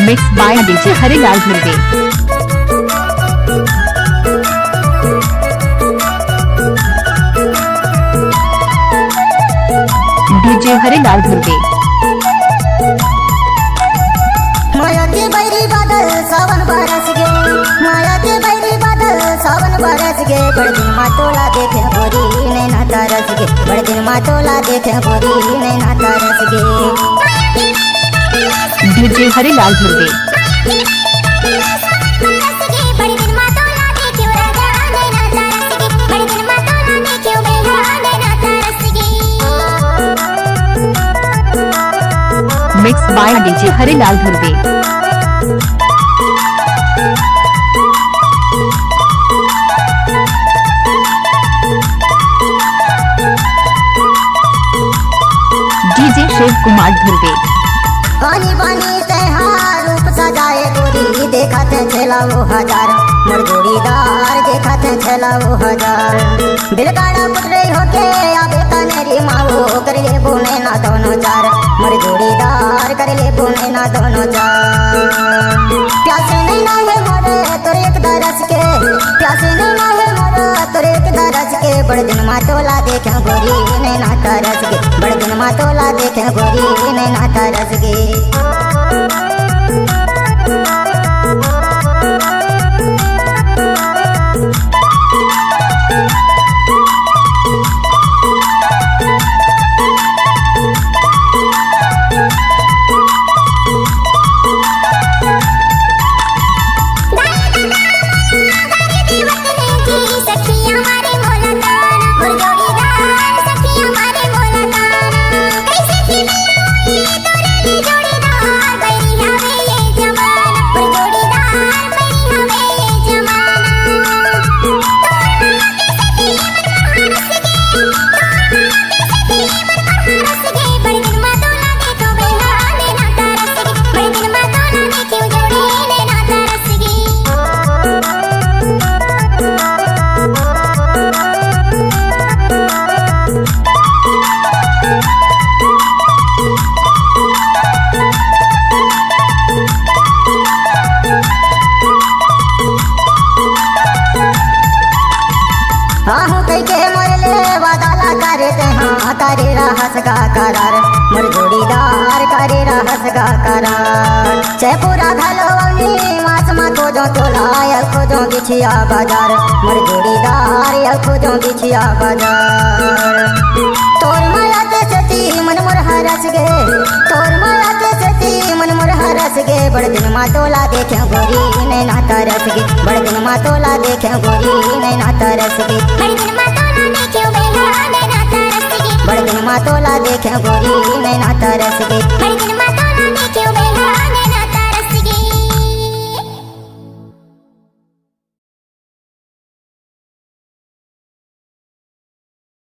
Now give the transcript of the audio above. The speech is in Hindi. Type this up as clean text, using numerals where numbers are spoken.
Mix by DJ Harilal Dhurve. DJ Harilal Dhurve. माया के बैरी बादल सावन बरस गे, माया के बैरी बादल सावन बरस गे। बड़ दिन मातोला देखे गोरी नैना तरस गे, बड़ दिन मातोला देखे गोरी नैना तरस गे। DJ Harilal Dhurve. Mix by DJ Harilal Dhurve. DJ Shiv Kumar Dhurve. पानी पानी त्योहार रूप सजाए गोरी देखत छेला वो हजार, मोर जोड़ीदार देखत छेला वो हजार। बिलगाड़ा पुटरे होके आबे तनेरी माओ कर ले बोने ना दोनों चार, मोर जोड़ीदार कर ले बोने ना दोनों चार। प्यासे नहीं ना है मोरे तोरे एक दरस के, प्यासे नहीं ना है मोरे तोरे एक दरस के। बड़ दिन मातोला देखे गोरी नैना तरस गे, बड़ दिन मातोला देखे गोरी नैना तरस गे। आहू कई के मोरले वादाला करे ते हाँ करे रहस का करार, मोर जोड़ीदार करे रहस का करार। चेपुरा घलवनी मास मा को जो तोला यल को जो बिछिया बाजार, मोर जोड़ीदार यल को जो बिछिया बाजार। तोर माया के सती मन मोर हरस गे, तोर माया के सती मन मोर हरस गे। बड़ दिन मातोला देखे गोरी नैना तरस गे, बड़ दिन मातोला देखे गोरी नैना तरस गे। बड़ दिन मातोला देखे गोरी नैना तरस गे, बड़ दिन मातोला देखे गोरी नैना तरस गे। बड़ दिन